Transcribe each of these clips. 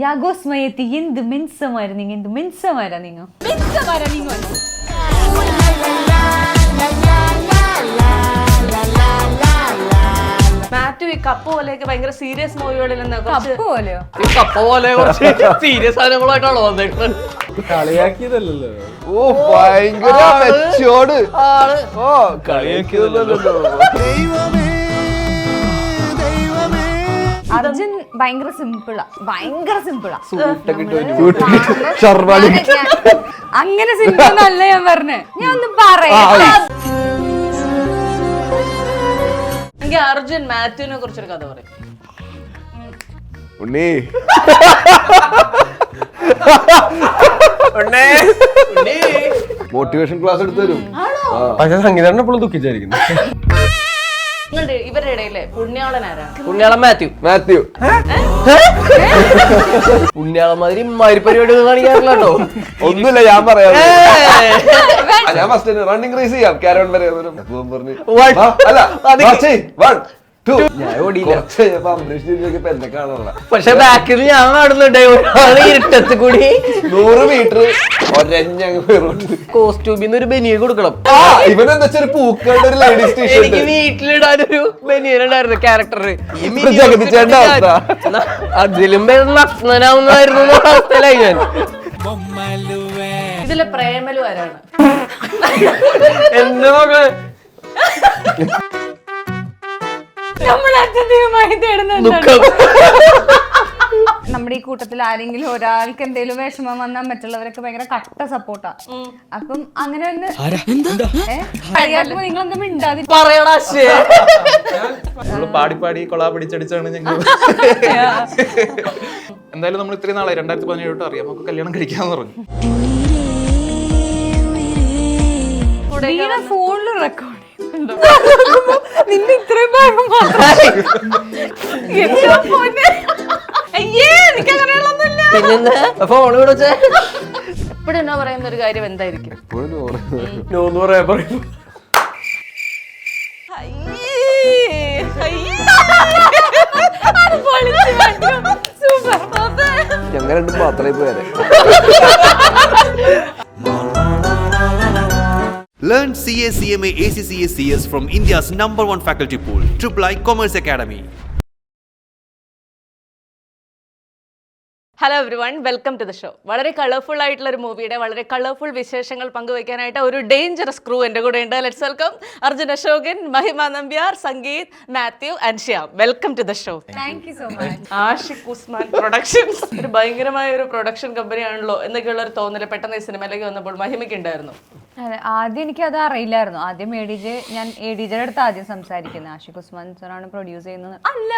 യാഗോസ്മയത്തി എന്ത് മെൻസമായിരുന്നു എന്ത് മെൻസമാരാ നിങ്ങൾ മാത്യു ഈ കപ്പ പോലെയൊക്കെ ഭയങ്കര സീരിയസ് മൂവികളിൽ നിന്ന് കപ്പ പോലെയോ കപ്പ പോലെ സീരിയസ് സാധനങ്ങളായിട്ടാണോ വന്നേക്കുന്നത്? കളിയാക്കിയതല്ലോ. ഓ ഭയങ്കര മെച്ചോട്. ഓ കളിയാക്കിയതല്ലോ. അർജുൻ ഭയങ്കര സിമ്പിളാ അങ്ങനെ സിമ്പിൾ എന്നല്ല ഞാൻ പറഞ്ഞേ, ഞാൻ ഒന്ന് പറയാം. എനിക്ക് അർജുൻ മാത്യുവിനെ കുറിച്ചൊരു കഥ പറയും. ഉണ്ണി മോട്ടിവേഷൻ ക്ലാസ് എടുത്തു തരും. പക്ഷെ സംഗീതം എപ്പോഴും ദുഃഖിച്ചായിരിക്കുന്നു. നിങ്ങളുടെ ഇവരുടെ ഇടയിലെ പുണ്യാളൻ ആരാണ്? പുണ്യാളൻ മാത്യു. പുണ്യാളൻ മാതിരി പരിപാടികൾ കാണിക്കാറില്ല കേട്ടോ. ഒന്നുമില്ല, ഞാൻ പറയാം. ഞാൻ ഫസ്റ്റ് റണ്ണിങ് റേസ് ചെയ്യാം. ക്യാരവൻ വരെ പറഞ്ഞു ഞാൻ ഓടിയില്ല. എന്നെ കാണാനുള്ള പക്ഷെ ബാക്കിൽ ഞാൻ കാണുന്നുണ്ട് ഒരാള് ഇരുട്ടത്ത് കൂടി 100 മീറ്റർ ഒരഞ്ഞങ്ങ് കോസ്റ്റ്യൂമിന്ന് ഒരു ബനിയൻ കൊടുക്കണം. ഇവനെന്താ വെച്ചാൽ പൂക്കളുടെ ഒരു ലേഡീസ് സ്റ്റേഷൻ എനിക്ക് വീട്ടിലിടാനൊരു ബനിയൻ ഉണ്ടായിരുന്നു ക്യാരക്ടർ. ജഗതിച്ചേണ്ട അവസ്ഥ അതിലും നഗ്നനാവുന്നായിരുന്നു അവസ്ഥയിലായി ഞാൻ. ഇതിലെ പ്രേമലു ആരാണ്? എന്റെ മകള് നമ്മുടെ ഈ കൂട്ടത്തിൽ ആരെങ്കിലും ഒരാൾക്ക് എന്തെങ്കിലും വിഷമം വന്നാൽ മറ്റുള്ളവരൊക്കെ ഭയങ്കര കട്ട സപ്പോർട്ടാ. അപ്പം അങ്ങനെ നിങ്ങളൊന്നും മിണ്ടാതി പറയടാ. പാടി പാടി കൊളാ പിടിച്ചടിച്ചാണ് ഞങ്ങൾ. എന്തായാലും നമ്മൾ ഇത്രയും നാളെ 2017 അറിയാം നമുക്ക് കല്യാണം കഴിക്കാന്ന് പറഞ്ഞു. ഫോണിൽ റെക്കോർഡ് നിന്റെ ഇത്രയും ഭാഗം ഫോൺ വിളിച്ച എപ്പോഴും എന്നാ പറയുന്ന ഒരു കാര്യം എന്തായിരിക്കും? ഞങ്ങൾ രണ്ടും മാത്രമേ പോയാലേ. Learn CA, CMA, ACCA, CS from India's #1 faculty pool, III Commerce Academy. Hello everyone, welcome to the show. വളരെ കളർഫുൾ ആയിട്ടുള്ള ഒരു മൂവിയുടെ വളരെ കളർഫുൾ വിശേഷങ്ങൾ പങ്കുവയ്ക്കാനായിട്ട് ഒരു ഡേഞ്ചറസ് ക്രൂ എൻ്റെ കൂടെ ഉണ്ട്. Let's welcome Arjun Ashokan, Mahima Nambiar, Sangeeth, Mathew and Shyam. Welcome to the show. Thank you so much. Aashiq Usman productions ഒരു ഭയങ്കരമായ ഒരു പ്രൊഡക്ഷൻ കമ്പനിയാണല്ലോ എന്നൊക്കെയുള്ള ഒരു തോന്നൽ പെട്ടെന്ന് ഈ സിനിമയിലേക്ക് വന്നപ്പോൾ മഹിമയ്ക്ക് ഉണ്ടായിരുന്നു? ആദ്യം എനിക്കത് അറിയില്ലായിരുന്നു. ആദ്യം ഞാൻ ADJ അടുത്ത് ആദ്യം സംസാരിക്കുന്നത്. ആഷിഖ് ഉസ്മാൻ സാറാണ് പ്രൊഡ്യൂസ് ചെയ്യുന്നത്. അല്ല,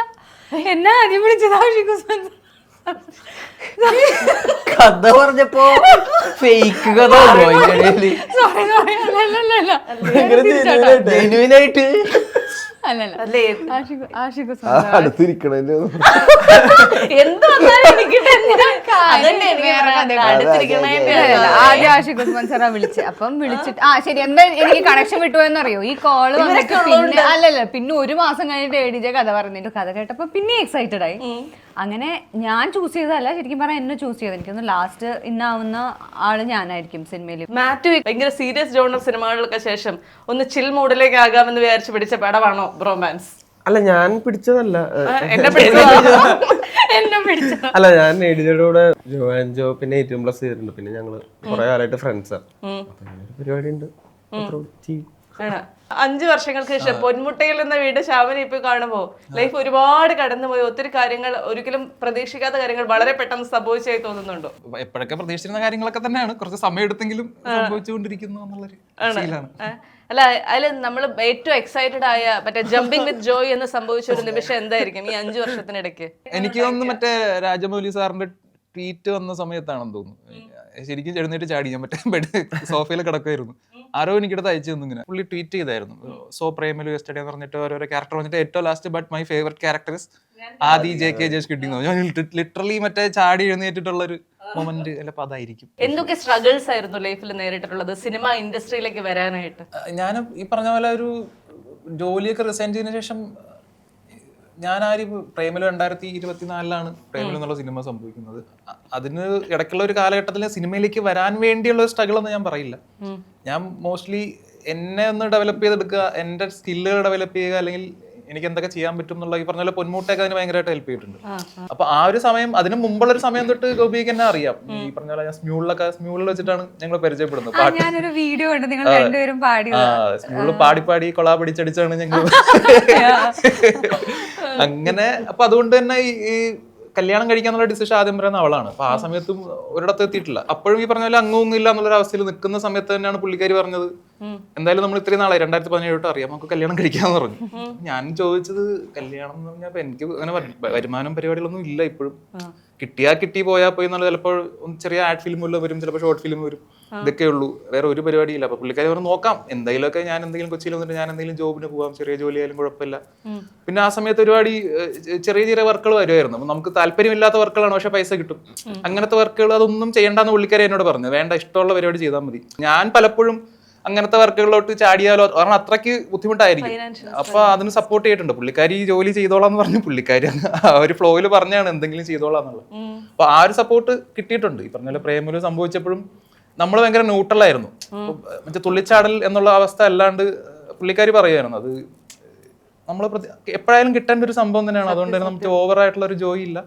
എന്നെ ആദ്യം വിളിച്ചത് ആഷിഖ് ഉസ്മാൻ. കഥ പറഞ്ഞപ്പോ ഫേക്ക് കഥ ജെന്യുവിനായിട്ട് ആദ്യം ആഷിഖ് ഉസ്മാൻ സാറാ വിളിച്ച്. അപ്പം വിളിച്ചിട്ട് ശരി എന്താ എനിക്ക് കണക്ഷൻ വിട്ടുപോയെന്നറിയോ? ഈ കോള് വന്നിട്ട് അല്ലല്ല പിന്നെ 1 മാസം കഴിഞ്ഞിട്ട് ADJ കഥ പറഞ്ഞിട്ട് കഥ കേട്ടപ്പോ പിന്നെ എക്സൈറ്റഡ് ആയി. അങ്ങനെ ഞാൻ ചൂസ് ചെയ്തതല്ല, ശരിക്കും പറഞ്ഞാൽ എന്നെ ചൂസ് ചെയ്തത്. എനിക്കൊന്ന് ലാസ്റ്റ് ഇന്നാവുന്ന ആള് ഞാനായിരിക്കും സിനിമയിൽ. മാത്യു ഭയങ്കര സീരിയസ് ജോണർ സിനിമകൾക്ക് ശേഷം ഒന്ന് ചിൽ മൂഡിലേക്ക് ആകാമെന്ന് വിചാരിച്ച് പിടിച്ച പടമാണോ ബ്രോമാൻസ്? അല്ല, ഞാൻ പിടിച്ചതല്ല. അല്ല, ഞാൻ ADJയുടെ കൂടെ ജോ പിന്നെ 18+ ചെയ്തിട്ടുണ്ട്. പിന്നെ ഞങ്ങള് കുറെ കാലമായിട്ട് ഫ്രണ്ട്സാണ്. പരിപാടി ഉണ്ട്. 5 വർഷങ്ങൾക്ക് ശേഷം പൊന്മുട്ടയിൽ എന്ന വീട് ശ്യാമിനെ ഇപ്പൊ കാണുമ്പോ ലൈഫ് ഒരുപാട് കടന്നുപോയി. ഒത്തിരി കാര്യങ്ങൾ, ഒരിക്കലും പ്രതീക്ഷിക്കാത്ത കാര്യങ്ങൾ വളരെ പെട്ടെന്ന് സംഭവിച്ചായി തോന്നുന്നുണ്ടോ? എപ്പോഴൊക്കെ പ്രതീക്ഷിച്ചിരുന്ന കാര്യങ്ങളൊക്കെ തന്നെയാണ്, കുറച്ച് സമയം എടുത്തെങ്കിലും സംഭവിച്ചുകൊണ്ടിരിക്കുന്നു എന്നുള്ളൊരു ഫീലാണ്. അല്ല, അതിൽ നമ്മൾ ഏറ്റവും എക്സൈറ്റഡ് ആയ മറ്റേ ജമ്പിങ് വിത്ത് ജോയ് എന്ന് സംഭവിച്ച ഒരു നിമിഷം എന്തായിരിക്കും ഈ 5 വർഷത്തിനിടയ്ക്ക്? എനിക്ക് തോന്നുന്നു മറ്റേ രാജമൗലി സാറിന്റെ ട്വീറ്റ് വന്ന സമയത്താണെന്ന് തോന്നുന്നു. ശരിക്കും എഴുന്നേറ്റ് ചാടി. ഞാൻ മറ്റേ ബെഡ് സോഫയിൽ കിടക്കുമായിരുന്നു. ആരോ എനിക്കിടത്ത് അയച്ചു തന്നു. ഇങ്ങനെ പുള്ളി ട്വീറ്റ് ചെയ്തായിരുന്നു, സോ പ്രേമലു യെസ്റ്റർഡേ എന്ന് പറഞ്ഞിട്ട് ഓരോരോ ക്യാരക്ടർ വന്നിട്ട് ഏറ്റവും last but my favourite character Aadhi JK ജേഷ് കിട്ടിയെന്നോ. ഞാൻ ലിറ്ററലി മറ്റേ ചാടി എഴുന്നേറ്റിട്ടുള്ളൊരു മൊമെന്റ് ചിലപ്പോൾ അതായിരിക്കും. എന്തൊക്കെ സ്ട്രഗിൾസ് ആയിരുന്നു ലൈഫിൽ നേരിട്ടിട്ടുള്ളത് സിനിമ ഇൻഡസ്ട്രിയിലേക്ക് വരാനായിട്ട്? ഞാൻ ഈ പറഞ്ഞ പോലെ ഒരു ജോലിയൊക്കെ റിസൈൻ ചെയ്തതിനു ശേഷം ഞാനാരും പ്രേമലു 2024 പ്രേമലു എന്നുള്ള സിനിമ സംഭവിക്കുന്നത്. അതിന് ഇടയ്ക്കുള്ള ഒരു കാലഘട്ടത്തിൽ സിനിമയിലേക്ക് വരാൻ വേണ്ടിയുള്ള സ്ട്രഗിൾ എന്ന് ഞാൻ പറയില്ല. ഞാൻ മോസ്റ്റ്ലി എന്നെ ഒന്ന് ഡെവലപ്പ് ചെയ്തെടുക്കുക, എൻ്റെ സ്കില്ലുകൾ ഡെവലപ്പ് ചെയ്യുക, അല്ലെങ്കിൽ എനിക്ക് എന്തൊക്കെ ചെയ്യാൻ പറ്റും എന്നുള്ള ഈ പറഞ്ഞ പോലെ പൊന്മുട്ടൊക്കെ അതിന് ഭയങ്കരമായിട്ട് ഹെൽപ്പ് ചെയ്തിട്ടുണ്ട്. അപ്പൊ ആ ഒരു സമയം, അതിന് മുമ്പുള്ള ഒരു സമയം തൊട്ട് ഗോപിക്ക് എന്നെ അറിയാം. ഈ പറഞ്ഞ പോലെ ഞാൻ സ്മ്യൂളിൽ വെച്ചിട്ടാണ് ഞങ്ങൾ പരിചയപ്പെടുന്നത്. ഞാനൊരു വീഡിയോ ഉണ്ട്, നിങ്ങൾ രണ്ടുപേരും പാടി. സ്മ്യൂളിൽ പാടി കൊളാ പിടിച്ചടിച്ചാണ് ഞങ്ങൾ അങ്ങനെ. അപ്പൊ അതുകൊണ്ട് തന്നെ ഈ കല്യാണം കഴിക്കാന്നുള്ള ഡിസിഷൻ ആദ്യം പറയുന്ന അവളാണ്. അപ്പൊ ആ സമയത്തും ഒരിടത്ത് എത്തിയിട്ടില്ല. അപ്പോഴും ഈ പറഞ്ഞ പോലെ അങ്ങൊന്നും ഇല്ല എന്നുള്ളൊരു അവസ്ഥയിൽ നിൽക്കുന്ന സമയത്ത് തന്നെയാണ് പുള്ളിക്കാരി പറഞ്ഞത്, എന്തായാലും നമ്മൾ ഇത്രയും നാളെ 2017 അറിയാം, നമുക്ക് കല്യാണം കഴിക്കാന്ന് പറഞ്ഞു. ഞാൻ ചോദിച്ചത് കല്യാണം എന്ന് പറഞ്ഞാൽ എനിക്ക് അങ്ങനെ വരുമാനം പരിപാടികളൊന്നും ഇല്ല ഇപ്പോഴും. കിട്ടി പോയാൽ പോയി എന്നുള്ള ചിലപ്പോൾ ചെറിയ ആഡ് ഫിലിം വരും, ചിലപ്പോൾ ഷോർട്ട് ഫിലിം വരും, ഇതൊക്കെ ഉള്ളൂ, വേറെ ഒരു പരിപാടിയില്ല. അപ്പൊ പുള്ളിക്കാരി പറഞ്ഞു നോക്കാം, എന്തെങ്കിലുമൊക്കെ ഞാൻ എന്തെങ്കിലും കൊച്ചിയിൽ വന്നിട്ട് ഞാൻ എന്തെങ്കിലും ജോബിന് പോകാം, ചെറിയ ജോലി ആയാലും കുഴപ്പമില്ല. പിന്നെ ആ സമയത്ത് ഒരുപാട് ചെറിയ വർക്കുകൾ വരുമായിരുന്നു. അപ്പൊ നമുക്ക് താല്പര്യമില്ലാത്ത വർക്കുകളാണ്, പക്ഷെ പൈസ കിട്ടും. അങ്ങനത്തെ വർക്കുകൾ അതൊന്നും ചെയ്യേണ്ടെന്ന് പുള്ളിക്കാരി എന്നോട് പറഞ്ഞു. വേണ്ട, ഇഷ്ടമുള്ള പരിപാടി ചെയ്താൽ മതി. ഞാൻ പലപ്പോഴും അങ്ങനത്തെ വർക്കുകളിലോട്ട് ചാടിയാലോ, കാരണം അത്രയ്ക്ക് ബുദ്ധിമുട്ടായിരിക്കും. അപ്പൊ അതിന് സപ്പോർട്ട് ചെയ്തിട്ടുണ്ട് പുള്ളിക്കാരി. ജോലി ചെയ്തോളാന്ന് പറഞ്ഞു പുള്ളിക്കാരി, ആ ഒരു ഫ്ലോയിൽ പറഞ്ഞാണ് എന്തെങ്കിലും ചെയ്തോളാന്നുള്ളത്. അപ്പൊ ആ ഒരു സപ്പോർട്ട് കിട്ടിയിട്ടുണ്ട്. ഈ പറഞ്ഞ പോലെ പ്രേമലു സംഭവിച്ചപ്പോഴും നമ്മൾ ഭയങ്കര ന്യൂട്രലായിരുന്നു. മറ്റേ തുള്ളിച്ചാടൽ എന്നുള്ള അവസ്ഥ അല്ലാണ്ട് പുള്ളിക്കാരി പറയുമായിരുന്നു, അത് നമ്മൾ എപ്പോഴായാലും കിട്ടേണ്ട ഒരു സംഭവം തന്നെയാണ്. അതുകൊണ്ട് തന്നെ നമുക്ക് ഓവർ ആയിട്ടുള്ള ഒരു ജോലി ഇല്ല,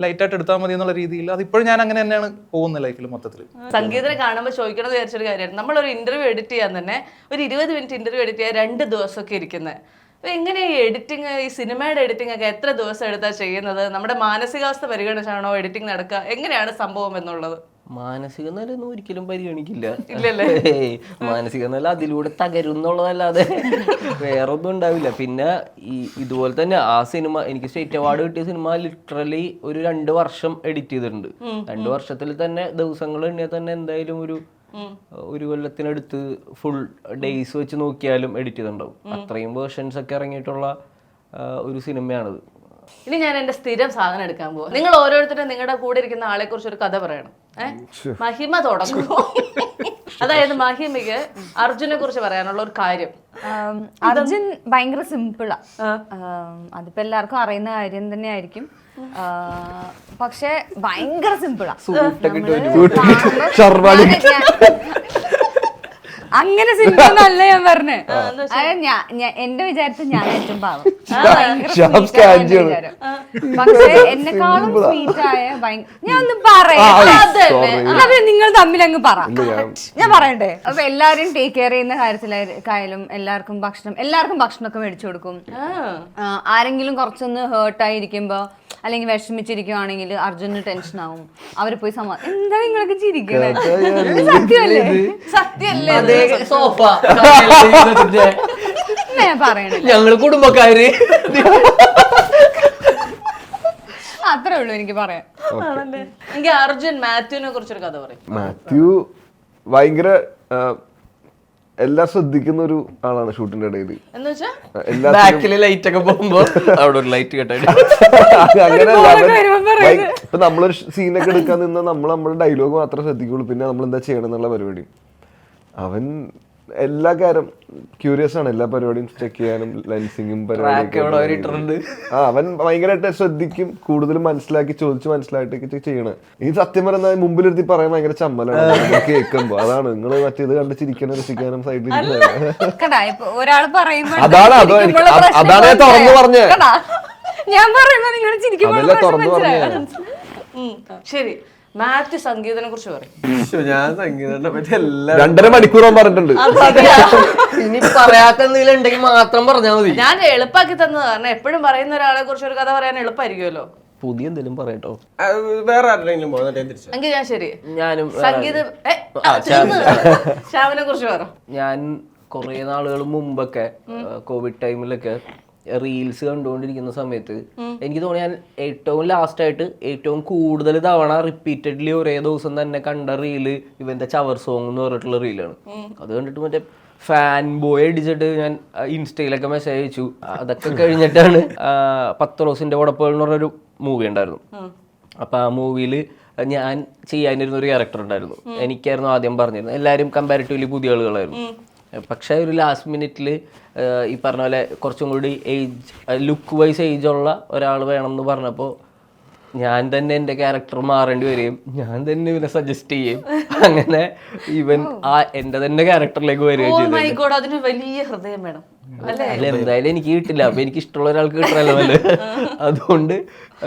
ലൈറ്റ് ആയിട്ട് എടുത്താൽ മതി എന്നുള്ള രീതിയിൽ അതിപ്പോഴും ഞാൻ അങ്ങനെ തന്നെയാണ് പോകുന്നത് ലൈഫിൽ മൊത്തത്തിൽ. സംഗീതനെ കാണുമ്പോൾ ചോദിക്കണമെന്ന് വിചാരിച്ചൊരു കാര്യമാണ്, നമ്മളൊരു ഇന്റർവ്യൂ എഡിറ്റ് ചെയ്യാൻ തന്നെ ഒരു 20 മിനിറ്റ് ഇന്റർവ്യൂ എഡിറ്റ് ചെയ്യാൻ 2 ദിവസമൊക്കെ ഇരിക്കുന്നത്. അപ്പൊ എങ്ങനെയാ ഈ എഡിറ്റിംഗ്, ഈ സിനിമയുടെ എഡിറ്റിംഗ് ഒക്കെ എത്ര ദിവസം എടുത്താ ചെയ്യുന്നത്? നമ്മുടെ മാനസികാവസ്ഥ പരിഗണിച്ചാണോ എഡിറ്റിംഗ് നടക്കുക? എങ്ങനെയാണ് സംഭവം എന്നുള്ളത്? മാനസിക നിലയൊന്നും ഒരിക്കലും പരിഗണിക്കില്ല. ഇല്ലല്ലേ? മാനസിക നില അതിലൂടെ തകരുന്നുള്ളതല്ലാതെ വേറൊന്നും ഉണ്ടാവില്ല. പിന്നെ ഇതുപോലെ തന്നെ ആ സിനിമ, എനിക്ക് സ്റ്റേറ്റ് അവാർഡ് കിട്ടിയ സിനിമ ലിറ്ററലി ഒരു 2 വർഷം എഡിറ്റ് ചെയ്തിട്ടുണ്ട്. 2 വർഷത്തിൽ തന്നെ ദിവസങ്ങൾ എണ്ണിയാൽ തന്നെ എന്തായാലും ഒരു കൊല്ലത്തിനടുത്ത് ഫുൾ ഡേയ്സ് വെച്ച് നോക്കിയാലും എഡിറ്റ് ചെയ്തിട്ടുണ്ടാവും. അത്രയും വേർഷൻസ് ഒക്കെ ഇറങ്ങിയിട്ടുള്ള ഒരു സിനിമയാണിത്. ഇനി ഞാൻ എന്റെ സ്ഥിരം സാധനം എടുക്കാൻ പോവാ. നിങ്ങൾ ഓരോരുത്തരും നിങ്ങളുടെ കൂടെ ഇരിക്കുന്ന ആളെ കുറിച്ച് ഒരു കഥ പറയണം. മഹിമ തുടങ്ങുമോ? അതായത് മഹിമയ്ക്ക് അർജുനെ കുറിച്ച് പറയാനുള്ള ഒരു കാര്യം. അർജുൻ ഭയങ്കര സിമ്പിളാ. അതിപ്പോ എല്ലാവർക്കും അറിയുന്ന കാര്യം തന്നെ ആയിരിക്കും. പക്ഷെ ഭയങ്കര സിമ്പിളാ. അങ്ങനെ സിമ്പിൾ അല്ല ഞാൻ പറഞ്ഞേ. എന്റെ വിചാരത്തിൽ ഞാൻ ഏറ്റവും പാവം, പക്ഷെ എന്നെക്കാളും സ്വീറ്റ് ആയ ഞാൻ ഒന്ന് പറയാം, നിങ്ങൾ തമ്മിൽ അങ്ങ് പറ, ഞാൻ പറയണ്ടേ? അപ്പൊ എല്ലാരും ടേക്ക് കെയർ ചെയ്യുന്ന കാര്യത്തിലായാലും എല്ലാവർക്കും ഭക്ഷണമൊക്കെ മേടിച്ചു കൊടുക്കും. ആരെങ്കിലും കുറച്ചൊന്ന് ഹേർട്ടായിരിക്കുമ്പോ അല്ലെങ്കിൽ വിഷമിച്ചിരിക്കുവാണെങ്കിൽ അർജുന് ടെൻഷൻ ആവും. അവര് പോയി എന്താ നിങ്ങളൊക്കെ ചിരിക്കണേ? സത്യല്ലേ? സോഫ ഞാൻ പറയണേ, ഞങ്ങള് കുടുംബക്കാര്. അത്രേ ഉള്ളൂ എനിക്ക് പറയാൻ. എനിക്ക് അർജുൻ മാത്യുവിനെ കുറിച്ചൊരു കഥ പറയും. മാത്യു ഭയങ്കര എല്ലാം ശ്രദ്ധിക്കുന്ന ഒരു ആളാണ് ഷൂട്ടിന്റെ ഇടയിൽ. ബാക്കില് ലൈറ്റ് ഒക്കെ പോകുമ്പോ അവിടെ ഒരു ലൈറ്റ് കെട്ടായിട്ട് അങ്ങനെയല്ല. ഇപ്പൊ നമ്മളൊരു സീനൊക്കെ എടുക്കാൻ നിന്നാ നമ്മുടെ ഡയലോഗ് മാത്രമേ ശ്രദ്ധിക്കുള്ളൂ, പിന്നെ നമ്മൾ എന്താ ചെയ്യണം എന്നുള്ള പരിപാടി. അവൻ എല്ലാ കാര്യം ക്യൂരിയസ് ആണ്, എല്ലാ പരിപാടിയും ചെക്ക് ചെയ്യാനും ലെൻസിങ്ങും പരിപാടിയും. അവൻ ഭയങ്കരമായിട്ട് ശ്രദ്ധിക്കും, കൂടുതലും ചോദിച്ച് മനസ്സിലായിട്ടൊക്കെ ചെയ്യണേ. ഈ സത്യം പറഞ്ഞാൽ മുമ്പിലിരുത്തി പറയാൻ ഭയങ്കര ചമ്മലാണ് കേൾക്കുമ്പോ. അതാണ് നിങ്ങൾ മറ്റേത് കണ്ട് ചിരിക്കാനും രസിക്കാനും സൈഡിൽ ഒരാള് പറയുമ്പോ അതാണ് ഞാൻ തുറന്നു പറഞ്ഞത്. ഞാൻ പറയുമ്പോ നിങ്ങൾ ചിരിക്കുമ്പോൾ തുറന്നു പറഞ്ഞ. ശരി, മാത്യു സംഗീതനെ കുറിച്ച് പറയും. ഞാൻ സംഗീതത്തെ പറ്റി 2.5 മണിക്കൂർ പറഞ്ഞിട്ടുണ്ട്. ഇനി പറയാത്ത എന്തെങ്കിലും ഉണ്ടെങ്കിൽ മാത്രം പറഞ്ഞാൽ മതി. ഞാൻ എളുപ്പാക്കി തന്നത് കാരണം എപ്പോഴും പറയുന്ന ഒരാളെ കുറിച്ച് ഒരു കഥ പറയാൻ എളുപ്പമായിരിക്കുമല്ലോ. പുതിയ എന്തെങ്കിലും പറയട്ടോ, വേറെ ആരുടെങ്കിലും എങ്കിൽ ഞാൻ ശരി. ഞാനും സംഗീതം ശ്യാമിനെ കുറിച്ച് പറ. ഞാൻ കുറെ നാളുകൾ മുമ്പൊക്കെ കോവിഡ് ടൈമിലൊക്കെ റീൽസ് കണ്ടുകൊണ്ടിരിക്കുന്ന സമയത്ത് എനിക്ക് തോന്നി ഞാൻ ഏറ്റവും ലാസ്റ്റ് ആയിട്ട് ഏറ്റവും കൂടുതൽ തവണ റിപ്പീറ്റഡ്ലി ഒരേ ദിവസം തന്നെ കണ്ട റീല് ഇവന്റെ ചവർ സോങ് എന്ന് പറഞ്ഞിട്ടുള്ള റീലാണ്. അത് കണ്ടിട്ട് മറ്റേ ഫാൻ ബോയ് അടിച്ചിട്ട് ഞാൻ ഇൻസ്റ്റയിലൊക്കെ മെസ്സേജ് അയച്ചു. അതൊക്കെ കഴിഞ്ഞിട്ടാണ് പത്രോസിന്റെ ഉടപ്പുകൾ എന്ന് പറഞ്ഞൊരു മൂവി ഉണ്ടായിരുന്നു. അപ്പൊ ആ മൂവിയിൽ ഞാൻ ചെയ്യാനിരുന്ന ഒരു ക്യാരക്ടർ ഉണ്ടായിരുന്നു. എനിക്കായിരുന്നു ആദ്യം പറഞ്ഞിരുന്നത്. എല്ലാവരും കമ്പാരിറ്റീവ്ലി പുതിയ ആളുകളായിരുന്നു. പക്ഷേ ഒരു ലാസ്റ്റ് മിനിറ്റിൽ ഈ പറഞ്ഞ പോലെ കുറച്ചും കൂടി ലുക്ക് വൈസ് ഏജുള്ള ഒരാൾ വേണമെന്ന് പറഞ്ഞപ്പോൾ ഞാൻ തന്നെ എൻ്റെ ക്യാരക്ടർ മാറേണ്ടി വരികയും ഞാൻ തന്നെ ഇവനെ സജസ്റ്റ് ചെയ്യും, അങ്ങനെ ഇവൻ എൻ്റെ തന്നെ ക്യാരക്ടറിലേക്ക് വരികയും ചെയ്തു. മൈ ഗോഡ്, അതിന് വലിയ ഹൃദയം വേണം അല്ലേ? അല്ല എന്തായാലും എനിക്ക് കിട്ടില്ല, അപ്പൊ എനിക്ക് ഇഷ്ടമുള്ള ഒരാൾക്ക് കിട്ടണല്ലോ അല്ലേ, അതുകൊണ്ട്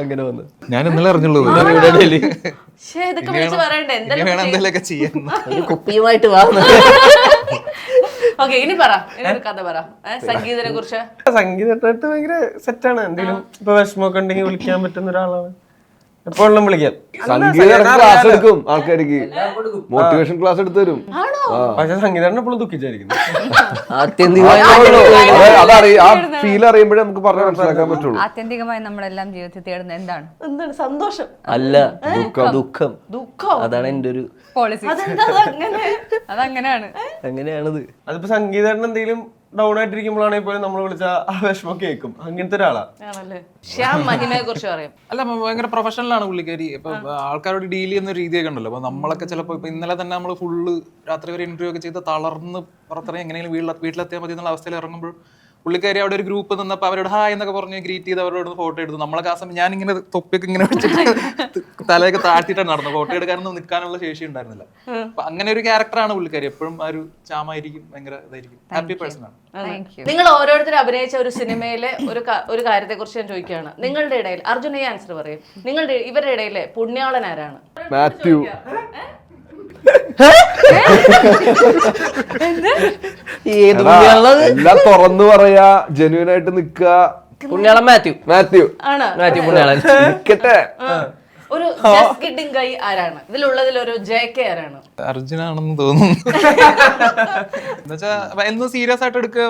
അങ്ങനെ വന്നു. ഞാൻ ഇന്നലെ അറിഞ്ഞുള്ളൂ. പക്ഷേ ഇതൊക്കെ വിളിച്ച് പറയണ്ടേ? വേണം എന്തെങ്കിലുമൊക്കെ ചെയ്യാൻ. ഒരു കുപ്പിയുമായിട്ട് വാ. ഓക്കെ, ഇനി പറ, ഇനി ഒരു കഥ പറ സംഗീതത്തിനെ കുറിച്ച്. സംഗീതമായിട്ട് ഭയങ്കര സെറ്റാണ്. എന്തെങ്കിലും ഇപ്പൊ വിഷമമൊക്കെ ഉണ്ടെങ്കിൽ വിളിക്കാൻ പറ്റുന്ന ഒരാളാണ്. എപ്പോഴും വിളിക്കാം. സംഗീതം ക്ലാസ് എടുക്കും ആൾക്കാർക്ക്, മോട്ടിവേഷൻ ക്ലാസ് എടുത്തു തരും. പക്ഷെ സംഗീതം എപ്പോഴും ദുഃഖിച്ചായിരിക്കും. ആ ഫീൽ അറിയുമ്പോഴേ നമുക്ക് പറഞ്ഞ് മനസ്സിലാക്കാൻ പറ്റുള്ളൂ. ആത്യന്തികമായി നമ്മളെല്ലാം ജീവിതത്തിൽ തേടുന്നത് എന്താണ്? എന്താണ്? സന്തോഷം അല്ല, ദുഃഖം. അതാണ് എൻ്റെ ഒരു പോളിസി. അതങ്ങനെയാണ്. അങ്ങനെയാണത്. അതിപ്പോ സംഗീതം എന്തെങ്കിലും ഡൗൺ ആയിട്ടിരിക്കുമ്പോഴാണെങ്കിൽ പോലും നമ്മൾ വിളിച്ച ആ വിഷമം കേൾക്കും. അങ്ങനത്തെ ഒരാളാണ്. ശ്യാം മഹിമയെ കുറിച്ച് പറയാം. അല്ല, ഭയങ്കര പ്രൊഫഷണലാണ് പുള്ളിക്കാരി. ഇപ്പൊ ആൾക്കാരോട് ഡീൽ ചെയ്യുന്ന രീതിയൊക്കെ ഉണ്ടല്ലോ. അപ്പൊ നമ്മളൊക്കെ ചിലപ്പോൾ ഇപ്പൊ ഇന്നലെ തന്നെ നമ്മൾ ഫുള്ള് രാത്രി വരെ ഇന്റർവ്യൂ ഒക്കെ ചെയ്ത് തളർന്ന് പുറത്തിറങ്ങി എങ്ങനെയെങ്കിലും വീട്ടിലെത്തിയാൽ മതി എന്നുള്ള അവസ്ഥയിൽ ഇറങ്ങുമ്പോൾ പുള്ളിക്കാരി അവിടെ ഒരു ഗ്രൂപ്പ് നിന്നപ്പോൾ അവരോട് ഹായ് എന്നൊക്കെ പറഞ്ഞ് ഗ്രീറ്റ് ചെയ്ത് അവരോട് ഫോട്ടോ എടുത്തു. നമ്മളൊക്കെ ആ സമയം ഞാനിങ്ങനെ തൊപ്പിയൊക്കെ ഇങ്ങനെ വെച്ചിട്ട് തലയൊക്കെ താഴ്ത്തിയിട്ടാണ് നടന്നത്. ഫോട്ടോ എടുക്കാനൊന്നും നിൽക്കാനുള്ള ശേഷി ഉണ്ടായിരുന്നില്ല. അപ്പൊ അങ്ങനെ ഒരു ക്യാരക്ടറാണ് പുള്ളിക്കാരി. എപ്പോഴും ആ ഒരു ചാമായിരിക്കും, ഭയങ്കര ഇതായിരിക്കും, ഹാപ്പി പേഴ്സൺ ആണ്. നിങ്ങൾ ഓരോരുത്തരും അഭിനയിച്ച ഒരു സിനിമയിലെ ഒരു കാര്യത്തെ കുറിച്ച് ഞാൻ ചോദിക്കുകയാണ്. നിങ്ങളുടെ ഇടയിൽ അർജുന ഈ ആൻസർ പറയും. ഇവരുടെ ഇടയിലെ പുണ്യാളൻ ആരാണ്? മാത്യു. എല്ലാം തുറന്നു പറയാ, ജെന്യൂൻ ആയിട്ട് നിക്ക. പുണ്യാളൻ മാത്യു ആണ്. പുണ്യാളൻ നിക്കട്ടെ. ഒരു ജസ്റ്റ് കിഡിങ് ഗൈ ആരാണ്? ഇതിലുള്ളതിൽ ഒരു JK ആരാണ്? അർജുനാണെന്ന് തോന്നുന്നു. എന്നുവെച്ചാ എന്ന് സീരിയസ് ആയിട്ട് എടുക്കുക.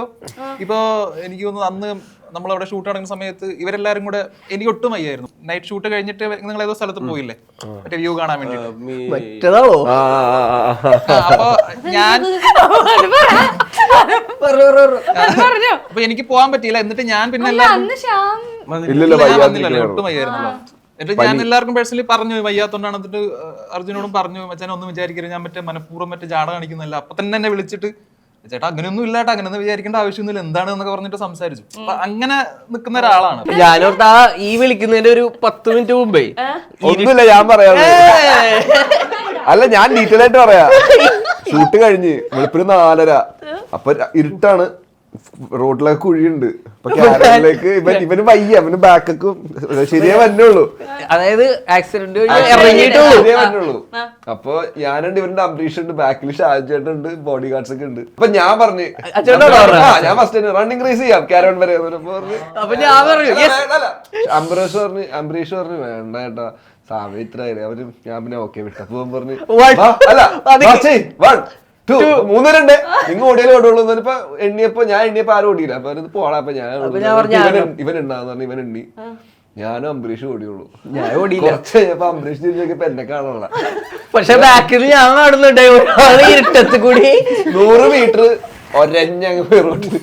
ഇപ്പൊ എനിക്ക് തോന്നുന്നു അന്ന് നമ്മളവിടെ ഷൂട്ട് നടക്കുന്ന സമയത്ത് ഇവരെല്ലാരും കൂടെ എനിക്ക് ഒട്ടും വയ്യായിരുന്നു. നൈറ്റ് ഷൂട്ട് കഴിഞ്ഞിട്ട് നിങ്ങൾ ഏതോ സ്ഥലത്ത് പോയില്ലേ മറ്റേ വ്യൂ കാണാൻ വേണ്ടി. അപ്പൊ ഞാൻ അപ്പൊ എനിക്ക് പോവാൻ പറ്റിയില്ല. എന്നിട്ട് ഞാൻ പിന്നെ ഒട്ടും വയ്യായിരുന്നല്ലോ. എന്നിട്ട് ഞാൻ എല്ലാവർക്കും പേഴ്സണലി പറഞ്ഞു വയ്യാത്തോണ്ടാണ്. എന്നിട്ട് അർജുനോടും പറഞ്ഞു, മച്ചാനെ ഒന്നും വിചാരിക്കരുത്, ഞാൻ മനഃപൂർവ്വം ജാട കാണിക്കുന്നില്ല. അപ്പൊ തന്നെ എന്നെ വിളിച്ചിട്ട് ചേട്ടാ അങ്ങനെയൊന്നും ഇല്ലാട്ടോ, അങ്ങനെയൊന്നും വിചാരിക്കേണ്ട ആവശ്യമൊന്നുമില്ല, എന്താണ് എന്നൊക്കെ പറഞ്ഞിട്ട് സംസാരിച്ചു. അപ്പൊ അങ്ങനെ നിൽക്കുന്ന ഒരാളാണ്. ഞാനോർത്ത് ഈ വിളിക്കുന്നതിന്റെ ഒരു 10 മിനിറ്റ് മുമ്പേ ഒന്നുമില്ല, ഞാൻ പറയാം. അല്ല, ഞാൻ ഡീറ്റെയിൽ ആയിട്ട് പറയാ. ഷൂട്ട് കഴിഞ്ഞ് വെളുപ്പിന് 4:30. അപ്പൊ ഇരുട്ടാണ്, റോഡിലൊക്കെ കുഴിയുണ്ട്. അപ്പൊ ക്യാരലിലേക്ക് ഇവന് വയ്യ, അവന് ബാക്കൊക്കെ ശരിയേ വന്നുള്ളൂ. അതായത് ആക്സിഡന്റ് ശരിയേ വന്നുള്ളൂ. അപ്പൊ ഞാനുണ്ട്, ഇവന്റെ അംബരീഷ് ഉണ്ട്, ബാക്കിൽ ഷാജേട്ടൻ ഉണ്ട്, ബോഡി ഗാർഡ്സ് ഒക്കെ ഉണ്ട്. അപ്പൊ ഞാൻ പറഞ്ഞു ഞാൻ ഫസ്റ്റ് റണ്ണിങ് റേസ് ചെയ്യാം ക്യാരവൻ വരെ. അംബരീഷ് പറഞ്ഞു വേണ്ട ചേട്ടാ, സമയം ഇത്ര അവര്. ഞാൻ പിന്നെ ഓക്കെ വിട്ടപ്പോ പറഞ്ഞു അല്ല 1 2 3 2 നിങ്ങൾ ഓടിയാലും ഓടുള്ളൂ. ഇപ്പൊ എണ്ണിയപ്പോ ആരും ഓടിയില്ല. അപ്പൊ പോളാ. അപ്പൊ ഇവൻ ഉണ്ടാന്ന് പറഞ്ഞു. ഇവൻ എണ്ണി, ഞാനും അംബരീഷ് ഓടിയുള്ളൂ. ഞാൻ ഓടിയില്ല. കുറച്ച് അംബരീഷ് തിരിച്ചപ്പോ എന്നെ കാണാനുള്ള. പക്ഷെ ബാക്കിൽ ഞാൻ കാണുന്നുണ്ട് ഇരുട്ടത്ത് കൂടി 100 മീറ്റർ ഒരഞ്ഞങ്ങ് റോട്ടിൽ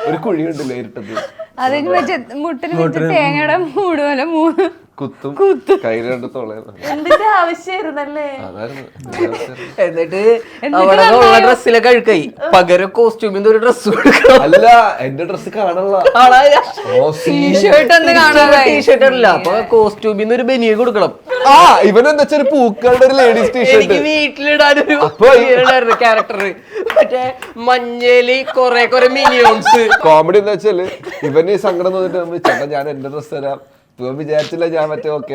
ഒരു കുഴി ഉണ്ടല്ലോ ഇരുട്ടത്ത്. അതിന് മറ്റേ മുട്ടിന് തേങ്ങയുടെ മൂടുപോലെ കുത്തും കയ്യിലുണ്ട് തോള. എന്തിന്റെ ആവശ്യമായിരുന്നല്ലേ? എന്നിട്ട് അവിടെ ഉള്ള ഡ്രസ്സിലൊക്കെ അഴുക്കായി. പകരം കോസ്റ്റ്യൂമിന്റെ ഒരു ഡ്രസ് അല്ല, എന്റെ ഡ്രസ് കാണാനുള്ള ടീഷർട്ട് അല്ല. അപ്പൊ കോസ്റ്റ്യൂമിന്ന് ഒരു ബനിയൻ കൊടുക്കണം. ഇവനെന്താ വെച്ചാൽ പൂക്കളുടെ ഒരു ലേഡീസ് ടീഷർട്ട് വീട്ടിലിടാനൊരു ക്യാരക്ടർ. മറ്റേ മഞ്ഞയില് കൊറേ മിനിയോൺസ്. കോമഡി എന്താ വെച്ചാല് ഇവന് സങ്കടം തോന്നിട്ട് ചേട്ടാ ഞാൻ എന്റെ ഡ്രസ് തരാം. ഇവൻ വിചാരിച്ചില്ല ഞാൻ മറ്റേ ഓക്കെ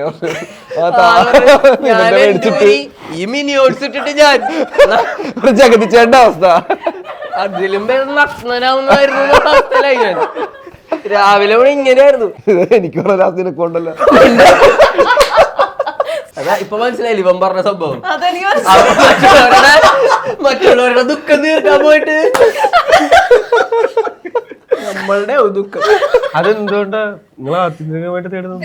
ഈ മിനിയോൺസ് ഇട്ടിട്ട് ഞാൻ ജഗതിച്ചേണ്ട അവസ്ഥ. അതിലും നഗ്നനാവുന്നായിരുന്നു അവസ്ഥയിലായി ഞാൻ. രാവിലെ ഇങ്ങനെയായിരുന്നു. എനിക്ക് പറഞ്ഞ നിനക്ക് കൊണ്ടല്ലോ. അതാ ഇപ്പൊ മനസ്സിലായില്ല ഇവൻ പറഞ്ഞ സംഭവം. അതെനിക്ക് മറ്റുള്ളവരുടെ ദുഃഖം തീർക്കാൻ പോയിട്ട് നമ്മളുടെ ദുഃഖം. അതെന്തുകൊണ്ടാ നിങ്ങൾ ആത്യന്തികമായിട്ട് തേടുന്നത്?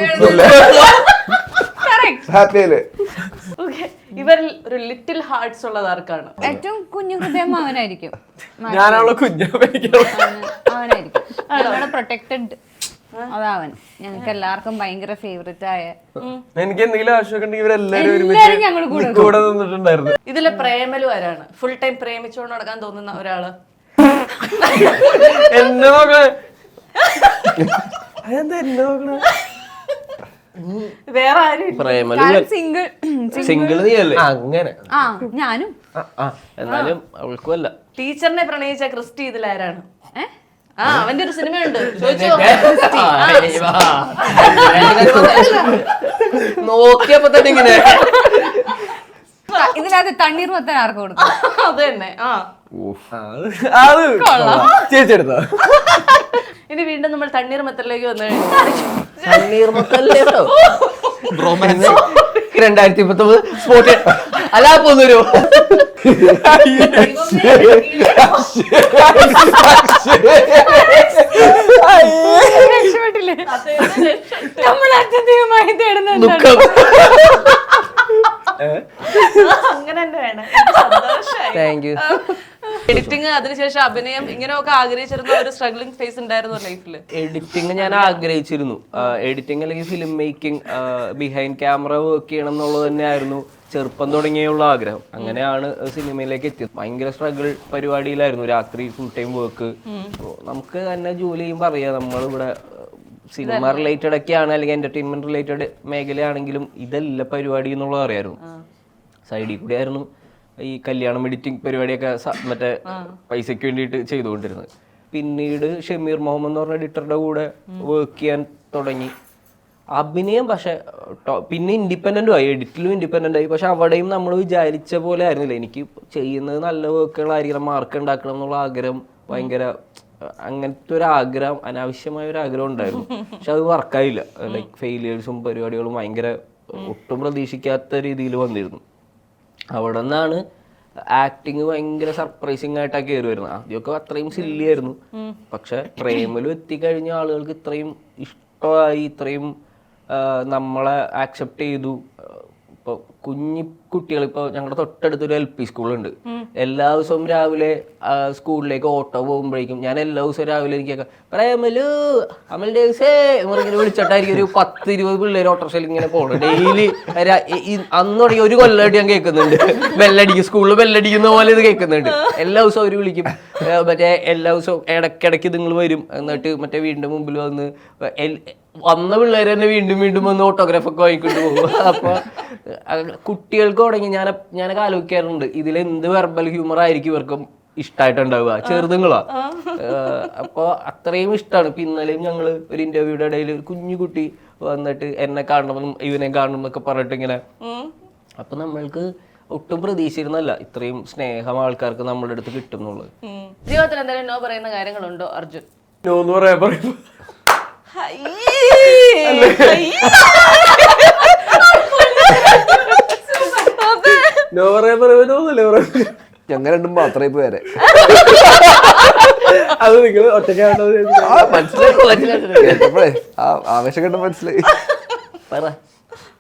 ഇവരിൽ ഒരു ലിറ്റിൽ ഹാർട്ട്സ് ഉള്ളത് ആർക്കാണ്? ഏറ്റവും കുഞ്ഞു ഹൃദയം അവനായിരിക്കും. ഞാനാണല്ലോ കുഞ്ഞു അവനായിരിക്കും ഞങ്ങളുടെ പ്രൊട്ടക്റ്റഡ്. അതാവൻ ഞങ്ങൾക്ക് എല്ലാവർക്കും ഭയങ്കര ഫേവറേറ്റ് ആയ. എനിക്ക് എന്തെങ്കിലും ആവശ്യമൊക്കെ ഉണ്ടെങ്കിൽ ഇവരെല്ലാരും ഞങ്ങൾ കൂടെ നിന്നിട്ടുണ്ടായിരുന്നു. ഇതിലെ പ്രേമലു ആരാണ്? ഫുൾ ടൈം പ്രേമിച്ചുകൊണ്ട് നടക്കാൻ തോന്നുന്ന ഒരാള്? എന്നെ നോക്കണേ. അതെന്താ എന്നെ നോക്കണേ? വേറെ ആരും ഇല്ല. പ്രേമലു സിംഗിൾ സിംഗിൾ നീയല്ലേ? അങ്ങനെ ആ ഞാനും എന്നാലും അവൾക്കും അല്ല. ടീച്ചറിനെ പ്രണയിച്ച ക്രിസ്റ്റി ഇതിലാരാണ്? അവന്റെ ഒരു സിനിമയുണ്ട്, ചോദിച്ചോ. നോക്കിയപ്പോ തന്നെ ഇങ്ങനെ ഇതിനകത്ത് തണ്ണീർ മത്തൻ ആർക്ക് കൊടുക്കും? അത് തന്നെ. ചേച്ചെടുത്തോ? ഇനി വീണ്ടും നമ്മൾ തണ്ണീർ മെത്തലിലേക്ക് വന്നു കഴിഞ്ഞു. തണ്ണീർമത്തല്ലോ 2019 സ്പോട്ട് അല്ല പോന്നൊരു രക്ഷപ്പെട്ടില്ലേ? നമ്മൾ അത്യന്തികമായി തേടുന്ന ദുഃഖം. അങ്ങനെ തന്നെ വേണം. സന്തോഷായി. Thank you. എഡിറ്റിംഗ്, അതിനുശേഷം അഭിനയം, ഇങ്ങനെയൊക്കെ ആഗ്രഹിച്ചിരുന്ന ഒരു സ്ട്രഗ്ലിംഗ് ഫേസ് ഉണ്ടായിരുന്നു ലൈഫിൽ? എഡിറ്റിംഗ് ഞാൻ ആഗ്രഹിച്ചിരുന്നു. എഡിറ്റിംഗ് അല്ലെങ്കിൽ film making, behind camera work ചെയ്യണം എന്നുള്ളത് തന്നെയായിരുന്നു ചെറുപ്പം തുടങ്ങിയുള്ള ആഗ്രഹം. അങ്ങനെയാണ് സിനിമയിലേക്ക് എത്തിയത്. ഭയങ്കര സ്ട്രഗിൾ പരിപാടിയിലായിരുന്നു. രാത്രി ഫുൾ ടൈം വർക്ക്. നമുക്ക് തന്നെ ജോലി ചെയ്യുമ്പോൾ അറിയാം, നമ്മളിവിടെ സിനിമ റിലേറ്റഡ് ഒക്കെയാണ് അല്ലെങ്കിൽ എന്റർടൈൻമെന്റ് റിലേറ്റഡ് മേഖലയാണെങ്കിലും ഇതല്ല പരിപാടി എന്നുള്ളത് അറിയായിരുന്നു. സൈഡിൽ കൂടി ആയിരുന്നു ഈ കല്യാണം എഡിറ്റിംഗ് പരിപാടിയൊക്കെ മറ്റേ പൈസയ്ക്ക് വേണ്ടിയിട്ട് ചെയ്തുകൊണ്ടിരുന്നത്. പിന്നീട് ഷമീർ മുഹമ്മദ് എന്ന് പറഞ്ഞ എഡിറ്ററുടെ കൂടെ വർക്ക് ചെയ്യാൻ തുടങ്ങി. അഭിനയം പക്ഷെ പിന്നെ ഇൻഡിപെൻഡൻ്റ് ആയി, എഡിറ്റിലും ഇൻഡിപെൻഡൻ്റ് ആയി. പക്ഷെ അവിടെയും നമ്മൾ വിചാരിച്ച പോലെ ആയിരുന്നില്ല. എനിക്ക് ചെയ്യുന്നത് നല്ല വർക്കുകളായിരിക്കണം, മാർക്ക് ഉണ്ടാക്കണം എന്നുള്ള ആഗ്രഹം, ഭയങ്കര അങ്ങനത്തെ ഒരു ആഗ്രഹം, അനാവശ്യമായ ഒരു ആഗ്രഹം ഉണ്ടായിരുന്നു. പക്ഷെ അത് വർക്കായില്ല. ലൈക്ക് ഫെയിലിയേഴ്സും പരിപാടികളും ഭയങ്കര ഒട്ടും പ്രതീക്ഷിക്കാത്ത രീതിയിൽ വന്നിരുന്നു. അവിടെ നിന്നാണ് ആക്ടിങ് ഭയങ്കര സർപ്രൈസിങ് ആയിട്ടാണ് കയറി വരുന്നത്. ആദ്യമൊക്കെ അത്രയും സില്ലി ആയിരുന്നു. പക്ഷെ പ്രേമലു എത്തിക്കഴിഞ്ഞ ആളുകൾക്ക് ഇത്രയും ഇഷ്ടമായി, ഇത്രയും നമ്മളെ ആക്സെപ്റ്റ് ചെയ്തു. ഇപ്പോൾ കുഞ്ഞി കുട്ടികൾ, ഇപ്പോൾ ഞങ്ങളുടെ തൊട്ടടുത്തൊരു LP സ്കൂളുണ്ട്. എല്ലാ ദിവസവും രാവിലെ സ്കൂളിലേക്ക് ഓട്ടോ പോകുമ്പോഴേക്കും ഞാൻ എല്ലാ ദിവസവും രാവിലെ എനിക്കൊക്കെ പ്രേമലു അമൽ ഡേവ്സേ ഇങ്ങനെ വിളിച്ചിട്ടായിരിക്കും ഒരു 10-20 പിള്ളേർ ഓട്ടോറിക്ഷയിൽ ഇങ്ങനെ പോകണം ഡെയിലി. അന്ന് തുടങ്ങി ഒരു കൊല്ലമായിട്ട് ഞാൻ കേൾക്കുന്നുണ്ട്. ബെല്ലടിക്കും, സ്കൂളിൽ ബെല്ലടിക്കുന്ന പോലെ ഇത് കേൾക്കുന്നുണ്ട്. എല്ലാ ദിവസവും അവർ വിളിക്കും. മറ്റേ എല്ലാ ദിവസവും ഇടയ്ക്കിടയ്ക്ക് നിങ്ങൾ വരും, എന്നിട്ട് മറ്റേ വീടിൻ്റെ മുമ്പിൽ വന്ന് വന്ന പിള്ളേർ തന്നെ വീണ്ടും വീണ്ടും വന്ന് ഓട്ടോഗ്രാഫൊക്കെ വാങ്ങിക്കൊണ്ട് പോകും. അപ്പോൾ കുട്ടികൾക്ക് തുടങ്ങി ഞാനൊക്കെ ആലോചിക്കാറുണ്ട്, ഇതിലെന്ത് വെർബൽ ഹ്യൂമർ ആയിരിക്കും ഇവർക്കും ഇഷ്ടമായിട്ടുണ്ടാവുക, ചെറുതുങ്ങളാ. അപ്പോൾ അത്രയും ഇഷ്ടമാണ്. ഇപ്പം ഇന്നലെയും ഞങ്ങൾ ഒരു ഇന്റർവ്യൂയുടെ ഇടയിൽ ഒരു കുഞ്ഞു കുട്ടി വന്നിട്ട് എന്നെ കാണണമെന്നും ഇവനെ കാണണം എന്നൊക്കെ പറഞ്ഞിട്ട് ഇങ്ങനെ. അപ്പം നമ്മൾക്ക് ഒട്ടും പ്രതീക്ഷിച്ചിരുന്നല്ല ഇത്രയും സ്നേഹം ആൾക്കാർക്ക് നമ്മളുടെ അടുത്ത് കിട്ടും എന്നുള്ളത്. ജീവിതത്തിൽ എന്തെങ്കിലും നോ പറയുന്ന കാര്യങ്ങളുണ്ടോ അർജുൻ? നോന്ന് പറയാ പറയുമ്പോ നോ പറയാ പറയുമ്പോന്നല്ലേ പറയുന്നത്. ഞങ്ങൾ രണ്ടും മാത്രമേ പേരെ അത് നിങ്ങൾ ഒറ്റയ്ക്കാണോ? കേട്ടപ്പോഴേ ആവേശം കണ്ട മനസ്സിലായി.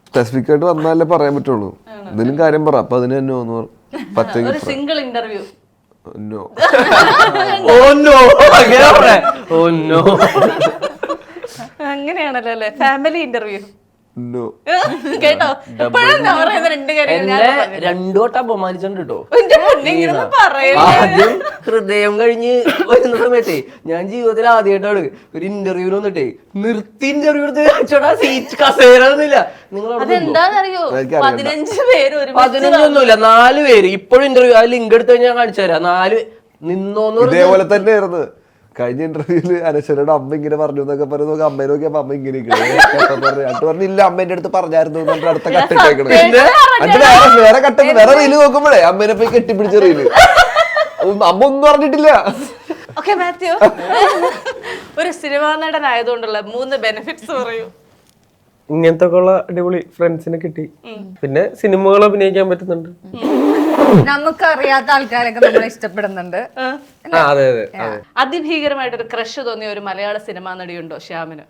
സ്പെസിഫിക് ആയിട്ട് വന്നാലേ പറയാൻ പറ്റുള്ളൂ. എന്തെങ്കിലും കാര്യം പറ, അപ്പൊ അതിന് തന്നെ ഒരു പറ്റെങ്കിൽ സിംഗിൾ ഇന്റർവ്യൂ. അങ്ങനെയാണല്ലോ അല്ലേ, ഫാമിലി ഇന്റർവ്യൂ. കേട്ടോ, രണ്ടു വട്ടം അപമാനിച്ചിട്ടുണ്ട് കേട്ടോ. പറയുന്നത് ആദ്യം ഹൃദയം കഴിഞ്ഞ് വരുന്ന സമയത്തേ ഞാൻ ജീവിതത്തിൽ ആദ്യമായിട്ടാണ് ഒരു ഇന്റർവ്യൂവിന് വന്നിട്ടേ നിർത്തി ഇന്റർവ്യൂ എടുത്ത് സീറ്റ് കസേരൊന്നുമില്ല. നിങ്ങൾ അതെന്താണെന്നറിയോ, 15 പേര് 15ഒന്നുമില്ല, 4 പേര്. ഇപ്പോഴും ഇന്റർവ്യൂ ആ ലിങ്ക് എടുത്ത് ഞാൻ കാണിച്ചു തരാം. 4 നിന്നോന്ന് ഇതേപോലെ തന്നെയായിരുന്നു. കഴിഞ്ഞ ഇന്റർവ്യൂല് അനശ്വരയുടെ അമ്മ ഇങ്ങനെ പറഞ്ഞു എന്നൊക്കെ പറഞ്ഞു. അമ്മയെ നോക്കിയപ്പോ അമ്മ ഇങ്ങനെ പറഞ്ഞില്ല, അമ്മേന്റെ അടുത്ത് പറഞ്ഞായിരുന്നു അടുത്ത കട്ടിട്ടേക്കണേ. വേറെ കട്ടെന്ന് വേറെ റീല് നോക്കുമ്പോഴേ അമ്മേനെ പോയി കെട്ടിപ്പിടിച്ച റീല്. അമ്മ ഒന്നും പറഞ്ഞിട്ടില്ല. ഓക്കെ മാത്യു, ഒരു സിനിമാ നടനായതുകൊണ്ടുള്ള 3 ബെനിഫിറ്റ്സ് പറയൂ. ഇങ്ങനത്തെ ഉള്ള അടിപൊളി ഫ്രണ്ട്സിനെ കിട്ടി. പിന്നെ സിനിമകൾ അഭിനയിക്കാൻ പറ്റുന്നുണ്ട്. നമുക്കറിയാത്ത ആൾക്കാരൊക്കെ നമ്മളെ ഇഷ്ടപ്പെടുന്നുണ്ട്. അതെ അതെ. അതിഭീകരമായിട്ടൊരു ക്രഷ് തോന്നിയ ഒരു മലയാള സിനിമാ നടിയുണ്ടോ ശ്യാമിന്?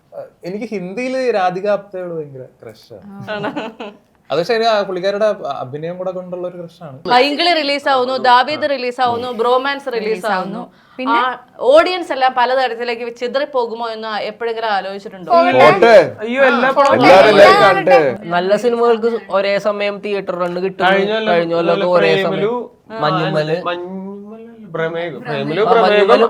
എനിക്ക് ഹിന്ദിയിൽ രാധിക ആപ്തയോട് ഭയങ്കര ക്രഷാണ്. അത് ശരി, പുള്ളിക്കാരുടെ അഭിനയം കൂടെ കൊണ്ടുള്ള ഒരു ക്രഷാണ്. പൈങ്കിളി റിലീസ് ആവുന്നു, ദാവീദ് റിലീസ് ആവുന്നു, ബ്രോമാൻസ് റിലീസ് ആവുന്നു. പിന്നെ ഓഡിയൻസ് എല്ലാം പലതരത്തിലേക്ക് ചിതറി പോകുമോ എന്ന് എപ്പോഴെങ്കിലും ആലോചിച്ചിട്ടുണ്ടോ? നല്ല സിനിമകൾക്ക് ഒരേ സമയം തിയേറ്റർ റൺ കിട്ടും. കഴിഞ്ഞ കൊല്ലം ഒരേ സമയം മഞ്ഞുമല് പ്രേമലും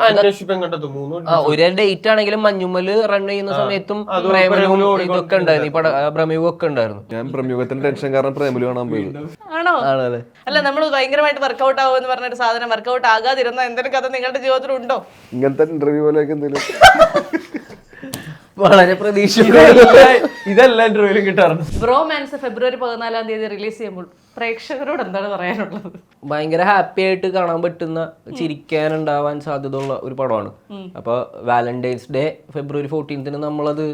അന്വേഷിപ്പും കണ്ടത് മൂന്നും ഒരു ഡേറ്റ് ആണെങ്കിലും മഞ്ഞുമ്മല് റൺ ചെയ്യുന്ന സമയത്തും പ്രേമലും ഇതൊക്കെ ഉണ്ടായിരുന്നു, ഈ ഭ്രമയുഗം ഒക്കെ ഉണ്ടായിരുന്നു. ഞാൻ പ്രമുഖത്തിന്റെ ടെൻഷൻ കാരണം പ്രേമലു കാണാൻ പോയത്. ആണോ? ആണല്ലേ? അല്ല, നമ്മൾ ഭയങ്കരമായിട്ട് വർക്കൗട്ട് ആവുമെന്ന് പറഞ്ഞൊരു സാധനം വർക്കൗട്ട് ആകാതിരുന്ന എന്തെങ്കിലും കഥ നിങ്ങളുടെ ജീവിതത്തിൽ ഉണ്ടോ? ഇങ്ങനത്തെ ഇന്റർവ്യൂ പോലെയൊക്കെ എന്തെങ്കിലും വളരെ പ്രതീക്ഷ ഇതെല്ലാം ഇന്റർവ്യൂലും കിട്ടാറുണ്ട്. ബ്രോമാൻസ് ഫെബ്രുവരി 14 റിലീസ് ചെയ്യുമ്പോൾ പ്രേക്ഷകരോട് എന്താണ് പറയാനുള്ളത്? ഭയങ്കര ഹാപ്പി ആയിട്ട് കാണാൻ പറ്റുന്ന, ചിരിക്കാനുണ്ടാവാൻ സാധ്യതയുള്ള ഒരു പടമാണ്. അപ്പൊ വാലന്റൈൻസ് ഡേ ഫെബ്രുവരി 14 നമ്മളത്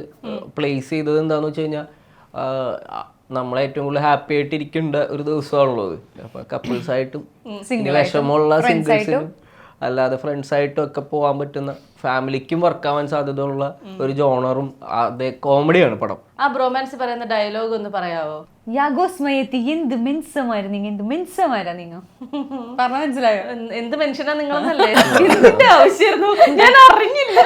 പ്ലേസ് ചെയ്തത് എന്താന്ന് വെച്ച് കഴിഞ്ഞാൽ നമ്മളെ ഏറ്റവും കൂടുതൽ ഹാപ്പി ആയിട്ട് ഇരിക്കേണ്ട ഒരു ദിവസമാണുള്ളത്. അപ്പൊ കപ്പിൾസ് ആയിട്ടും വിഷമമുള്ള സിംഗിൾസിനും അല്ലാതെ ഫ്രണ്ട്സ് ആയിട്ടും ഒക്കെ പോകാൻ പറ്റുന്ന, ഫാമിലിക്കും വർക്കാവാൻ സാധ്യതയുള്ള ഒരു ജോണറും അതേ കോമഡിയാണ് പടം. ആ ബ്രോമാൻസ് പറയുന്ന ഡയലോഗ് ഒന്ന് പറയാവോ? യാഗോസ്മയത്തി എന്ത് മെൻസമായിരുന്നു നിങ്ങൾ, എന്ത് മെൻസമാരാ നിങ്ങൾ പറഞ്ഞ മനസ്സിലായോ? എന്ത് മെൻഷനാ നിങ്ങളെന്നല്ലേ എന്തിന്റെ ആവശ്യമായിരുന്നു, ഞാൻ അറിഞ്ഞില്ല.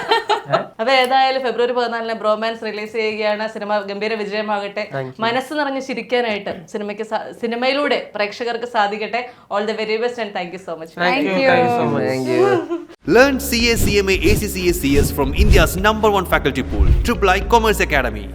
അപ്പൊ ഏതായാലും ഫെബ്രുവരി 14 ബ്രോമാൻസ് റിലീസ് ചെയ്യുകയാണ്. സിനിമ ഗംഭീര വിജയമാകട്ടെ, മനസ്സ് നിറഞ്ഞ് ചിരിക്കാനായിട്ട് സിനിമയിലൂടെ പ്രേക്ഷകർക്ക് സാധിക്കട്ടെ. All the very best and thank you so much. Thank you. Learn CA, CMA, ACCA, CS from India's #1 faculty pool, III Commerce Academy.